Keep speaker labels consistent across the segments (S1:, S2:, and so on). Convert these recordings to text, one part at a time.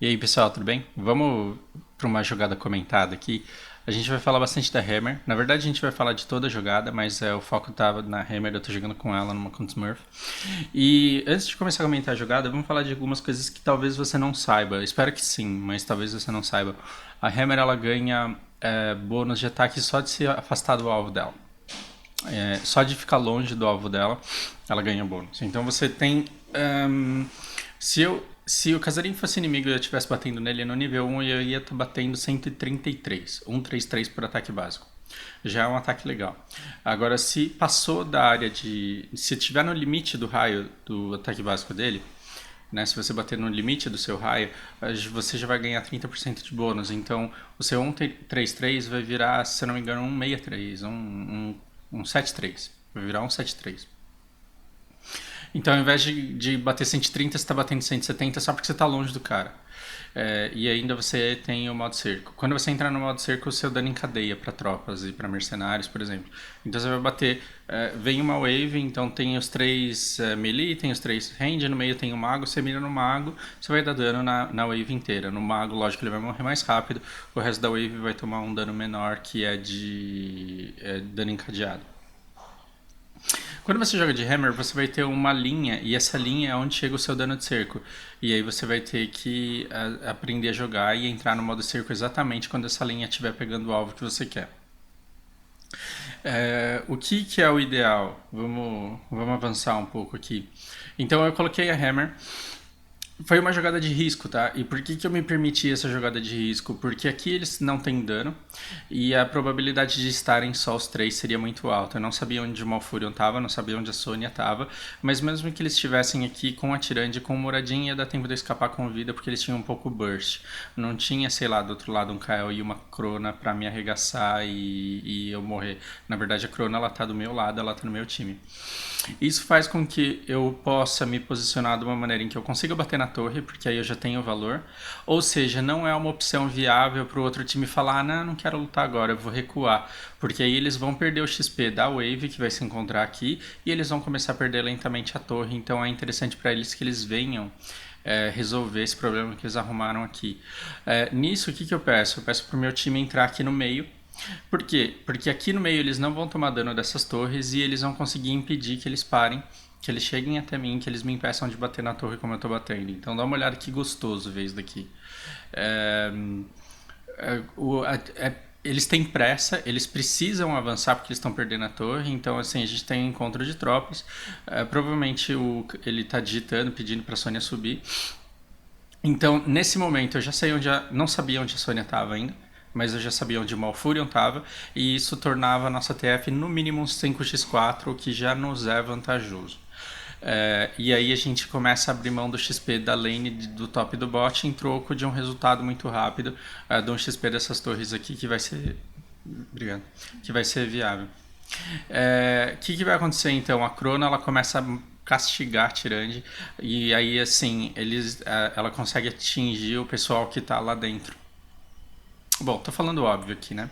S1: E aí, pessoal, tudo bem? Vamos para uma jogada comentada aqui. A gente vai falar bastante da Hammer. Na verdade, a gente vai falar de toda a jogada, mas o foco estava na Hammer. Eu tô jogando com ela numa contra Smurf. E antes de começar a comentar a jogada, vamos falar de algumas coisas que talvez você não saiba. Espero que sim, mas talvez você não saiba. A Hammer ela ganha bônus de ataque só de se afastar do alvo dela. Só de ficar longe do alvo dela, ela ganha bônus. Então você tem. Se o Casarim fosse inimigo e eu estivesse batendo nele no nível 1, eu ia estar batendo 133. 133 por ataque básico. Já é um ataque legal. Agora, se passou da área de. Se tiver no limite do raio do ataque básico dele, né, se você bater no limite do seu raio, você já vai ganhar 30% de bônus. Então, o seu 133 vai virar, se eu não me engano, 163, um 73. Vai virar um 73. Então, ao invés de bater 130, você está batendo 170 só porque você está longe do cara. E ainda você tem o modo cerco. Quando você entrar no modo cerco, o seu dano encadeia para tropas e para mercenários, por exemplo. Então você vai bater. Vem uma wave, então tem os três melee, tem os três range, no meio tem o mago. Você mira no mago, você vai dar dano na wave inteira. No mago, lógico, ele vai morrer mais rápido. O resto da wave vai tomar um dano menor, que é de dano encadeado. Quando você joga de Hammer, você vai ter uma linha, e essa linha é onde chega o seu dano de cerco. E aí você vai ter que aprender a jogar e entrar no modo cerco exatamente quando essa linha estiver pegando o alvo que você quer. O que é o ideal? Vamos avançar um pouco aqui. Então eu coloquei a Hammer. Foi uma jogada de risco, tá? E por que eu me permiti essa jogada de risco? Porque aqui eles não têm dano e a probabilidade de estarem só os três seria muito alta. Eu não sabia onde o Malfurion tava, não sabia onde a Sônia tava, mas mesmo que eles estivessem aqui com a Tirande, com o Moradinho, ia dar tempo de eu escapar com vida porque eles tinham um pouco burst. Não tinha, sei lá, do outro lado um Kael e uma Crona pra me arregaçar e eu morrer. Na verdade, a Crona ela tá do meu lado, ela tá no meu time. Isso faz com que eu possa me posicionar de uma maneira em que eu consiga bater na torre, porque aí eu já tenho o valor. Ou seja, não é uma opção viável para o outro time falar: ah, não quero lutar agora, eu vou recuar. Porque aí eles vão perder o XP da wave que vai se encontrar aqui e eles vão começar a perder lentamente a torre. Então é interessante para eles que eles venham resolver esse problema que eles arrumaram aqui. Nisso, o que eu peço? Eu peço para o meu time entrar aqui no meio. Por quê? Porque aqui no meio eles não vão tomar dano dessas torres e eles vão conseguir impedir que eles parem, que eles cheguem até mim, que eles me impeçam de bater na torre como eu tô batendo. Então dá uma olhada que gostoso ver isso daqui. É, eles têm pressa, eles precisam avançar porque eles estão perdendo a torre. Então, assim, a gente tem um encontro de tropas. Provavelmente ele está digitando, pedindo para a Sônia subir. Então, nesse momento, eu já sei onde não sabia onde a Sônia estava ainda, mas eu já sabia onde o Malfurion estava, e isso tornava a nossa TF no mínimo um 5x4, o que já nos é vantajoso. E aí a gente começa a abrir mão do XP da lane do top do bot em troco de um resultado muito rápido, de um XP dessas torres aqui que vai ser. Obrigado. Que vai ser viável. O que vai acontecer então? A Crona ela começa a castigar a Tirande e aí assim ela consegue atingir o pessoal que tá lá dentro. Bom, tô falando óbvio aqui, né?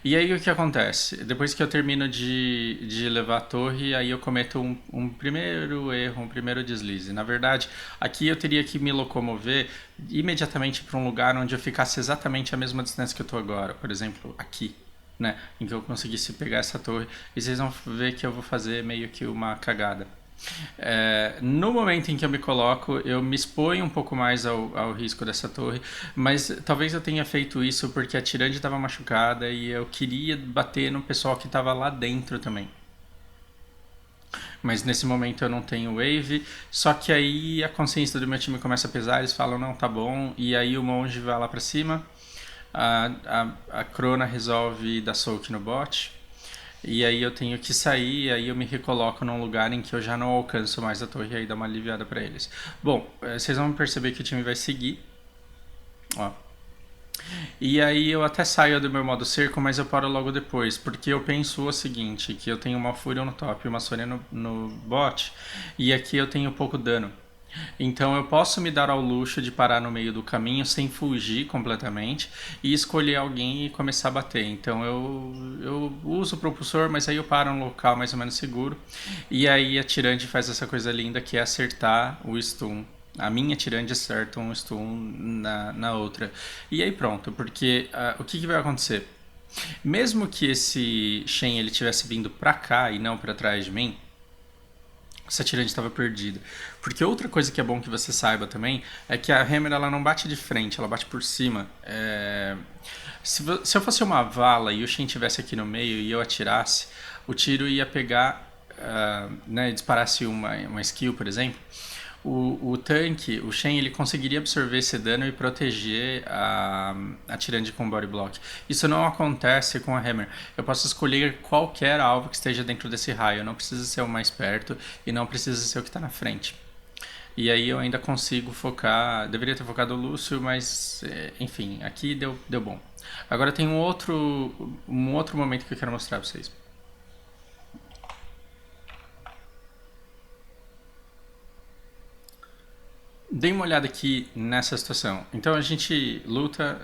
S1: E aí o que acontece? Depois que eu termino de levar a torre, aí eu cometo um primeiro erro, um primeiro deslize. Na verdade, aqui eu teria que me locomover imediatamente para um lugar onde eu ficasse exatamente a mesma distância que eu tô agora. Por exemplo, aqui, né? Em que eu conseguisse pegar essa torre. E vocês vão ver que eu vou fazer meio que uma cagada. No momento em que eu me coloco, eu me exponho um pouco mais ao risco dessa torre, mas talvez eu tenha feito isso porque a Tirande estava machucada e eu queria bater no pessoal que estava lá dentro também. Mas nesse momento eu não tenho wave, só que aí a consciência do meu time começa a pesar, eles falam, não, tá bom, e aí o monge vai lá pra cima, a Crona resolve dar soak no bot, e aí eu tenho que sair, aí eu me recoloco num lugar em que eu já não alcanço mais a torre e aí dá uma aliviada pra eles. Bom, vocês vão perceber que o time vai seguir. Ó. E aí eu até saio do meu modo cerco, mas eu paro logo depois, porque eu penso o seguinte, que eu tenho uma Fúria no top e uma Sônia no bot, e aqui eu tenho pouco dano. Então eu posso me dar ao luxo de parar no meio do caminho sem fugir completamente e escolher alguém e começar a bater. Então eu uso o propulsor, mas aí eu paro num local mais ou menos seguro. E aí a Tirante faz essa coisa linda que é acertar o stun A minha Tirande acerta um stun na outra. E aí pronto, porque o que vai acontecer? Mesmo que esse Shen ele tivesse vindo pra cá e não pra trás de mim, essa tirante estava perdida. Porque outra coisa que é bom que você saiba também é que a Hammer ela não bate de frente, ela bate por cima. Se eu fosse uma vala e o Shen estivesse aqui no meio e eu atirasse, o tiro ia pegar, né, disparasse uma skill, por exemplo. O tanque, o Shen, ele conseguiria absorver esse dano e proteger a Tirande com body block. Isso não acontece com a Hammer. Eu posso escolher qualquer alvo que esteja dentro desse raio. Não precisa ser o mais perto e não precisa ser o que está na frente. E aí eu ainda consigo focar. Deveria ter focado o Lúcio, mas enfim, aqui deu bom. Agora tem um outro momento que eu quero mostrar pra vocês. Dei uma olhada aqui nessa situação. Então a gente luta,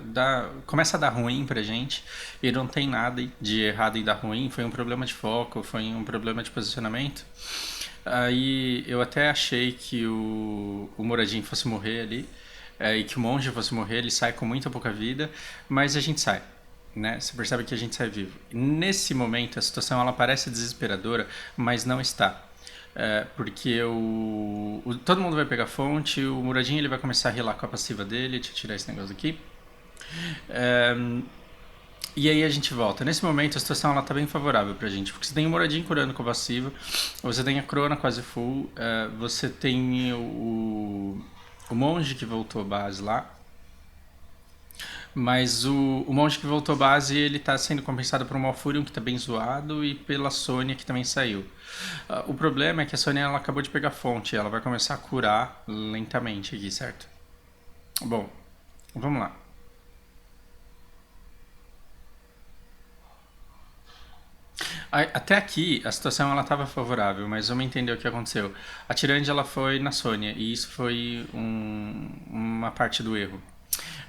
S1: começa a dar ruim pra gente e não tem nada de errado em dar ruim. Foi um problema de foco, foi um problema de posicionamento. Aí eu até achei que o Moradin fosse morrer ali e que o monge fosse morrer. Ele sai com muita pouca vida, mas a gente sai. Né? Você percebe que a gente sai vivo. Nesse momento a situação ela parece desesperadora, mas não está. Porque todo mundo vai pegar fonte, o Muradinho ele vai começar a rilar com a passiva dele. Deixa eu tirar esse negócio aqui. E aí a gente volta. Nesse momento a situação ela tá bem favorável pra gente, porque você tem o Muradinho curando com a passiva, você tem a Crona quase full, você tem o monge que voltou base lá. Mas o monge que voltou base, ele tá sendo compensado por um Malfurion que tá bem zoado e pela Sônia que também saiu. O problema é que a Sônia ela acabou de pegar fonte, ela vai começar a curar lentamente aqui, certo? Bom, vamos lá. Até aqui a situação ela estava favorável, mas vamos entender o que aconteceu. A Tirande ela foi na Sônia e isso foi uma parte do erro.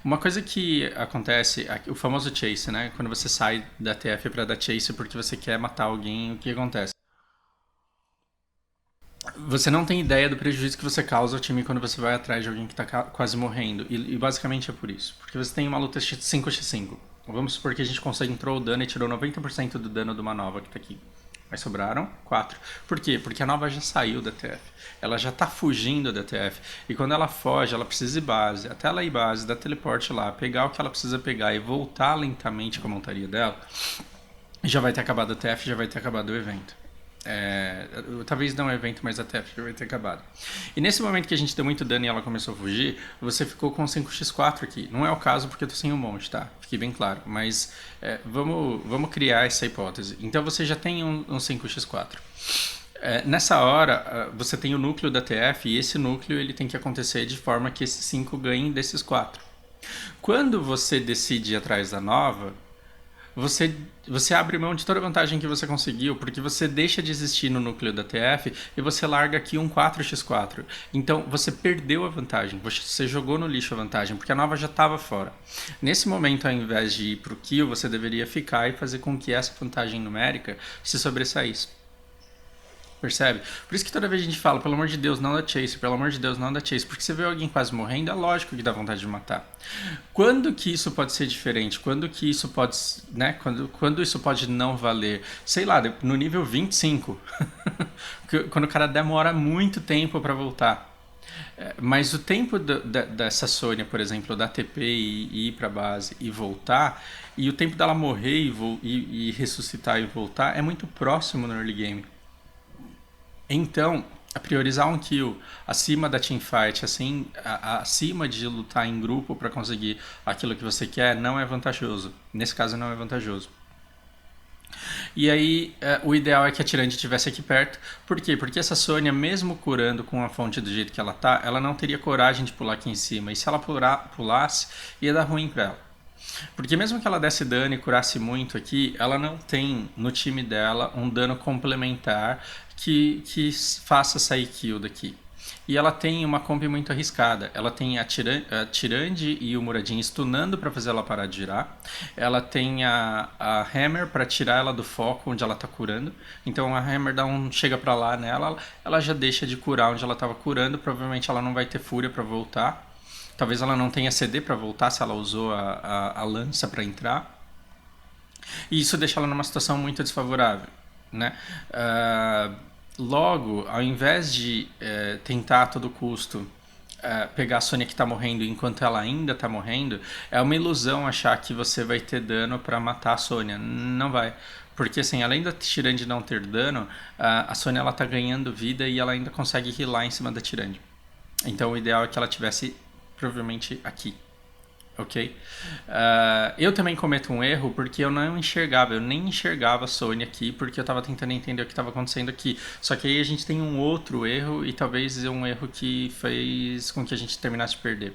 S1: Uma coisa que acontece, o famoso chase, né? Quando você sai da TF para dar chase porque você quer matar alguém, o que acontece? Você não tem ideia do prejuízo que você causa ao time quando você vai atrás de alguém que está quase morrendo. E basicamente é por isso. Porque você tem uma luta 5x5. Vamos supor que a gente concentrou o dano e tirou 90% do dano de uma nova que está aqui. Mas sobraram 4. Por quê? Porque a nova já saiu da TF. Ela já tá fugindo da TF. E quando ela foge, ela precisa ir base. Até ela ir base, dar teleporte lá, pegar o que ela precisa pegar e voltar lentamente com a montaria dela, já vai ter acabado a TF, já vai ter acabado o evento. Talvez não o evento, mas a TF já vai ter acabado. E nesse momento que a gente deu muito dano e ela começou a fugir, você ficou com 5x4 aqui. Não é o caso porque eu tô sem um monte, tá? Fique bem claro. Mas vamos criar essa hipótese. Então você já tem um 5x4. Nessa hora, você tem o núcleo da TF e esse núcleo ele tem que acontecer de forma que esses 5 ganhem desses 4. Quando você decide ir atrás da nova, você abre mão de toda a vantagem que você conseguiu, porque você deixa de existir no núcleo da TF e você larga aqui um 4x4. Então você perdeu a vantagem, você jogou no lixo a vantagem, porque a nova já estava fora. Nesse momento, ao invés de ir para o kill, você deveria ficar e fazer com que essa vantagem numérica se sobressaísse. Percebe? Por isso que toda vez a gente fala, pelo amor de Deus, não dá chase, pelo amor de Deus, não dá chase. Porque você vê alguém quase morrendo, é lógico que dá vontade de matar. Quando que isso pode ser diferente? Quando que isso pode, né? Quando isso pode não valer? Sei lá, no nível 25. Quando o cara demora muito tempo para voltar. Mas o tempo dessa Sônia, por exemplo, da TP e ir pra base e voltar, e o tempo dela morrer e ressuscitar e voltar é muito próximo no early game. Então, priorizar um kill acima da teamfight, assim, acima de lutar em grupo para conseguir aquilo que você quer, não é vantajoso. Nesse caso, não é vantajoso. E aí, o ideal é que a Tirante estivesse aqui perto. Por quê? Porque essa Sônia, mesmo curando com a fonte do jeito que ela tá, ela não teria coragem de pular aqui em cima. E se ela pulasse, ia dar ruim pra ela. Porque mesmo que ela desse dano e curasse muito aqui, ela não tem no time dela um dano complementar que faça sair kill daqui. E ela tem uma comp muito arriscada. Ela tem a Tyrande e o Muradin stunando para fazer ela parar de girar. Ela tem a Hammer para tirar ela do foco onde ela tá curando. Então a Hammer chega para lá nela, ela já deixa de curar onde ela tava curando. Provavelmente ela não vai ter fúria para voltar. Talvez ela não tenha CD para voltar se ela usou a lança para entrar. E isso deixa ela numa situação muito desfavorável, né? Logo, ao invés de tentar a todo custo pegar a Sônia que está morrendo enquanto ela ainda está morrendo, é uma ilusão achar que você vai ter dano para matar a Sônia. Não vai. Porque, assim, além da Tyrande não ter dano, a Sônia ela tá ganhando vida e ela ainda consegue healar em cima da Tyrande. Então, o ideal é que ela tivesse, provavelmente, aqui. Ok? Eu também cometo um erro porque eu nem enxergava a Sônia aqui porque eu estava tentando entender o que estava acontecendo aqui. Só que aí a gente tem um outro erro e talvez um erro que fez com que a gente terminasse de perder.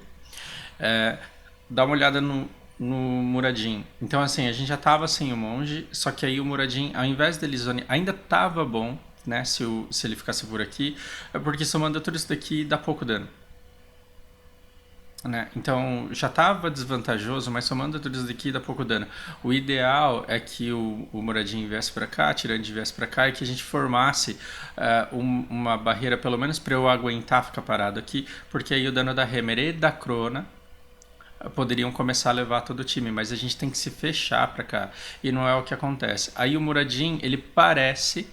S1: Dá uma olhada no Muradin. Então, assim, a gente já tava sem o monge, só que aí o Muradin, ao invés dele zonear, ainda tava bom, né, se ele ficasse por aqui, porque somando tudo isso daqui dá pouco dano. Né? Então já estava desvantajoso, mas somando tudo isso daqui dá pouco dano. O ideal é que o Muradin viesse para cá, a Tyrande viesse para cá e que a gente formasse uma barreira, pelo menos para eu aguentar ficar parado aqui, porque aí o dano da Hammer e da Crona poderiam começar a levar todo o time, mas a gente tem que se fechar para cá e não é o que acontece. Aí o Muradin, ele parece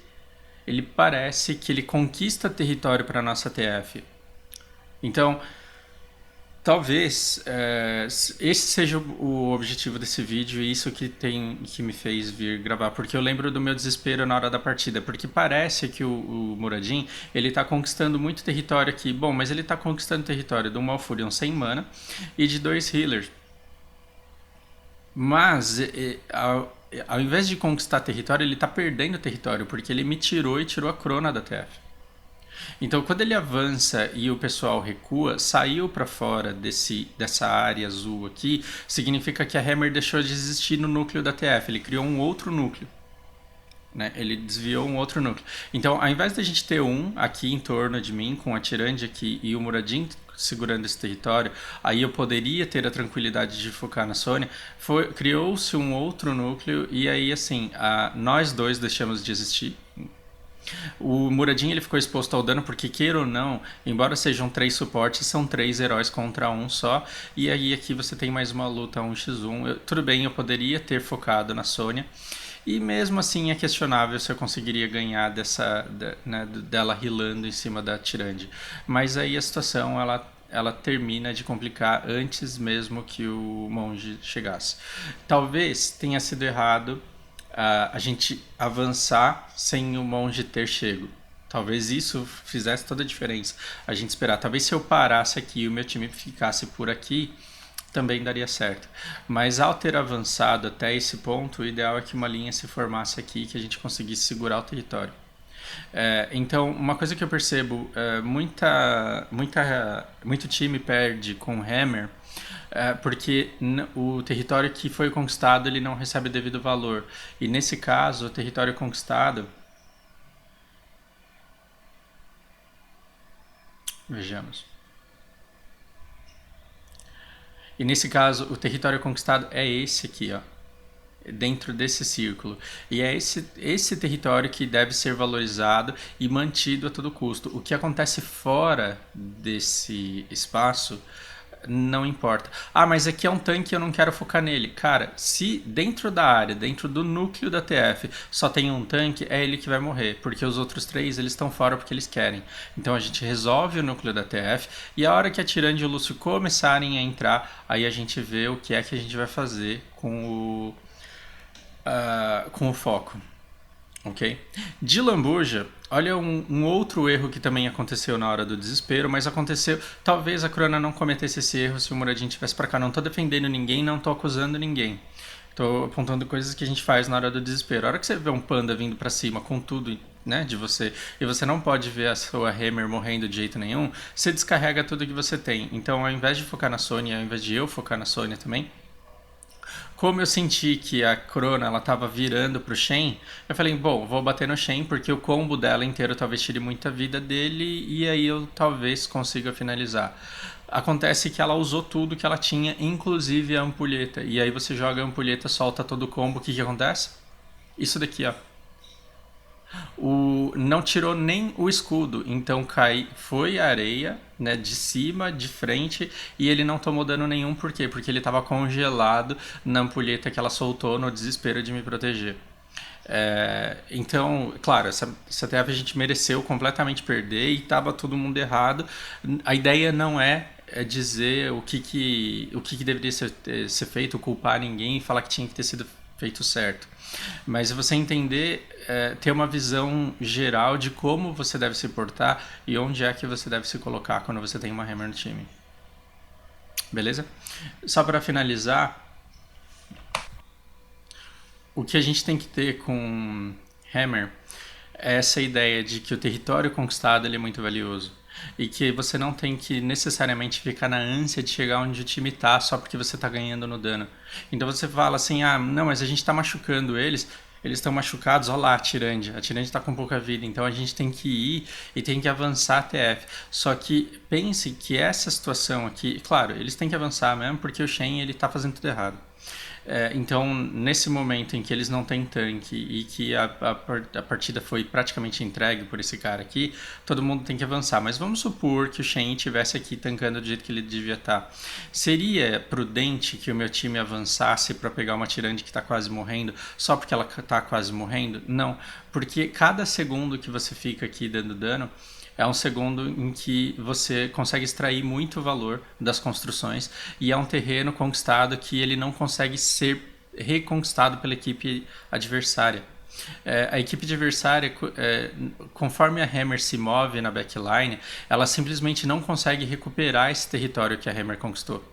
S1: que ele conquista território para nossa TF. Então talvez esse seja o objetivo desse vídeo e isso que me fez vir gravar, porque eu lembro do meu desespero na hora da partida, porque parece que o Muradin, ele tá conquistando muito território aqui, bom, mas ele tá conquistando território do Malfurion sem mana e de 2 healers, mas ao invés de conquistar território, ele tá perdendo território, porque ele me tirou e tirou a Crona da TF. Então, quando ele avança e o pessoal recua, saiu para fora dessa área azul aqui, significa que a Hammer deixou de existir no núcleo da TF, ele criou um outro núcleo. Né? Ele desviou um outro núcleo. Então, ao invés da gente ter um aqui em torno de mim, com a Tyrande aqui e o Muradin segurando esse território, aí eu poderia ter a tranquilidade de focar na Sônia, criou-se um outro núcleo e aí, assim, nós dois deixamos de existir. O Muradin ele ficou exposto ao dano porque, queira ou não, embora sejam 3 suportes, são 3 heróis contra um só. E aí aqui você tem mais uma luta 1x1. Tudo bem, eu poderia ter focado na Sônia. E mesmo assim é questionável se eu conseguiria ganhar dela healando em cima da Tyrande. Mas aí a situação ela termina de complicar antes mesmo que o monge chegasse. Talvez tenha sido errado a gente avançar sem o monge ter chego. Talvez isso fizesse toda a diferença. A gente esperar. Talvez se eu parasse aqui e o meu time ficasse por aqui, também daria certo. Mas ao ter avançado até esse ponto, o ideal é que uma linha se formasse aqui e que a gente conseguisse segurar o território. Então, uma coisa que eu percebo, muito time perde com Hammer, porque o território que foi conquistado ele não recebe devido valor. E nesse caso, o território conquistado... Vejamos. E nesse caso, o território conquistado é esse aqui, ó, dentro desse círculo. E é esse território que deve ser valorizado e mantido a todo custo. O que acontece fora desse espaço não importa. Ah, mas aqui é um tanque e eu não quero focar nele. Cara, se dentro da área, dentro do núcleo da TF, só tem um tanque, é ele que vai morrer. Porque os outros 3, eles estão fora porque eles querem. Então a gente resolve o núcleo da TF e a hora que a Tyrande e o Lúcio começarem a entrar, aí a gente vê o que é que a gente vai fazer com o foco. Ok? De lambuja, olha um outro erro que também aconteceu na hora do desespero, mas aconteceu, talvez a Crona não cometesse esse erro se o Muradin tivesse pra cá. Não tô defendendo ninguém, não tô acusando ninguém. Tô apontando coisas que a gente faz na hora do desespero. A hora que você vê um panda vindo pra cima com tudo, né, de você, e você não pode ver a sua Hammer morrendo de jeito nenhum, você descarrega tudo que você tem. Então, ao invés de focar na Sônia, ao invés de eu focar na Sônia também, Como eu senti que a Crona ela tava virando pro Shen, eu falei, bom, vou bater no Shen porque o combo dela inteiro talvez tire muita vida dele e aí eu talvez consiga finalizar. Acontece que ela usou tudo que ela tinha, inclusive a ampulheta. E aí você joga a ampulheta, solta todo o combo, o que que acontece? Isso daqui, ó. Não tirou nem o escudo, então foi a areia, né, de cima, de frente, e ele não tomou dano nenhum, por quê? Porque ele estava congelado na ampulheta que ela soltou no desespero de me proteger. Então, claro, essa TF a gente mereceu completamente perder e estava todo mundo errado. A ideia não é dizer o que deveria ser feito, culpar ninguém e falar que tinha que ter sido feito certo. Mas você entender, ter uma visão geral de como você deve se portar e onde é que você deve se colocar quando você tem uma Hammer no time. Beleza? Só para finalizar, o que a gente tem que ter com Hammer é essa ideia de que o território conquistado ele é muito valioso. E que você não tem que necessariamente ficar na ânsia de chegar onde o time tá só porque você tá ganhando no dano. Então você fala assim, ah, não, mas a gente tá machucando eles estão machucados, olha lá a Tirande tá com pouca vida, então a gente tem que ir e tem que avançar a TF. Só que pense que essa situação aqui, claro, eles têm que avançar mesmo porque o Shen ele tá fazendo tudo errado. Então, nesse momento em que eles não têm tanque e que a partida foi praticamente entregue por esse cara aqui, todo mundo tem que avançar. Mas vamos supor que o Shen estivesse aqui tancando do jeito que ele devia estar. Seria prudente que o meu time avançasse para pegar uma Tirande que está quase morrendo só porque ela está quase morrendo? Não, porque cada segundo que você fica aqui dando dano é um segundo em que você consegue extrair muito valor das construções e é um terreno conquistado que ele não consegue ser reconquistado pela equipe adversária. A equipe adversária, conforme a Hammer se move na backline, ela simplesmente não consegue recuperar esse território que a Hammer conquistou.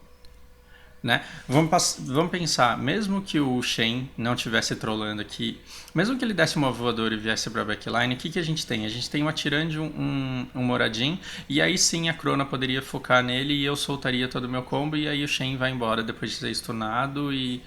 S1: Né? Vamos pensar, mesmo que o Shen não estivesse trollando aqui, mesmo que ele desse uma voadora e viesse para a backline, o que a gente tem? A gente tem uma Tirande, um Moradin, e aí sim a Crona poderia focar nele e eu soltaria todo o meu combo, e aí o Shen vai embora depois de ser stunado e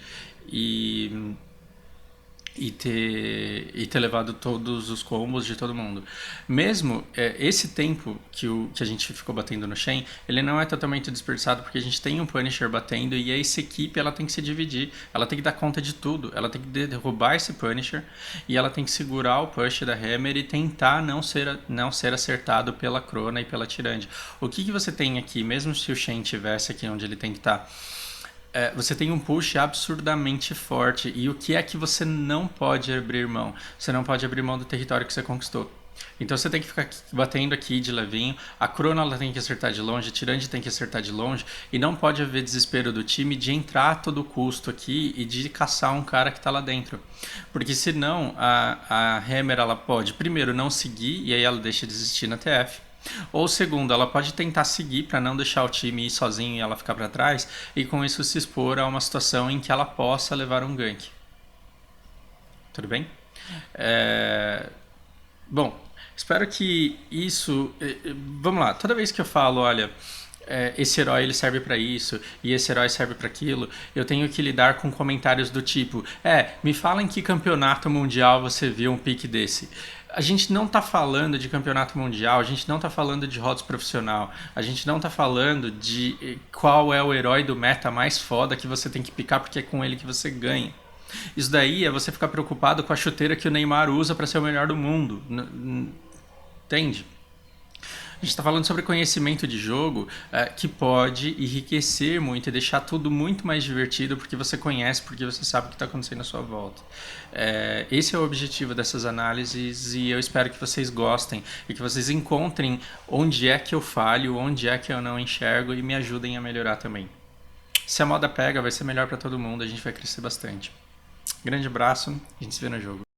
S1: ter levado todos os combos de todo mundo. Mesmo esse tempo que a gente ficou batendo no Shen, ele não é totalmente desperdiçado porque a gente tem um Punisher batendo e essa equipe ela tem que se dividir, ela tem que dar conta de tudo, ela tem que derrubar esse Punisher e ela tem que segurar o push da Hammer e tentar não ser acertado pela Crona e pela Tirande. O que você tem aqui, mesmo se o Shen estivesse aqui onde ele tem que estar, você tem um push absurdamente forte. E o que é que você não pode abrir mão? Você não pode abrir mão do território que você conquistou. Então você tem que ficar batendo aqui de levinho. A Crona ela tem que acertar de longe, a Tirande tem que acertar de longe. E não pode haver desespero do time de entrar a todo custo aqui e de caçar um cara que está lá dentro. Porque senão a Hammer ela pode, primeiro, não seguir e aí ela deixa de existir na TF. Ou segundo, ela pode tentar seguir para não deixar o time ir sozinho e ela ficar para trás e com isso se expor a uma situação em que ela possa levar um gank. Tudo bem? Bom, espero que isso... Vamos lá, toda vez que eu falo, olha, esse herói ele serve para isso e esse herói serve para aquilo, eu tenho que lidar com comentários do tipo, me fala em que campeonato mundial você viu um pique desse. A gente não está falando de campeonato mundial, a gente não está falando de rotos profissional, a gente não está falando de qual é o herói do meta mais foda que você tem que picar porque é com ele que você ganha. Isso daí é você ficar preocupado com a chuteira que o Neymar usa para ser o melhor do mundo. Entende? A gente está falando sobre conhecimento de jogo que pode enriquecer muito e deixar tudo muito mais divertido porque você conhece, porque você sabe o que está acontecendo à sua volta. Esse é o objetivo dessas análises e eu espero que vocês gostem e que vocês encontrem onde é que eu falho, onde é que eu não enxergo e me ajudem a melhorar também. Se a moda pega, vai ser melhor para todo mundo, a gente vai crescer bastante. Grande abraço, a gente se vê no jogo.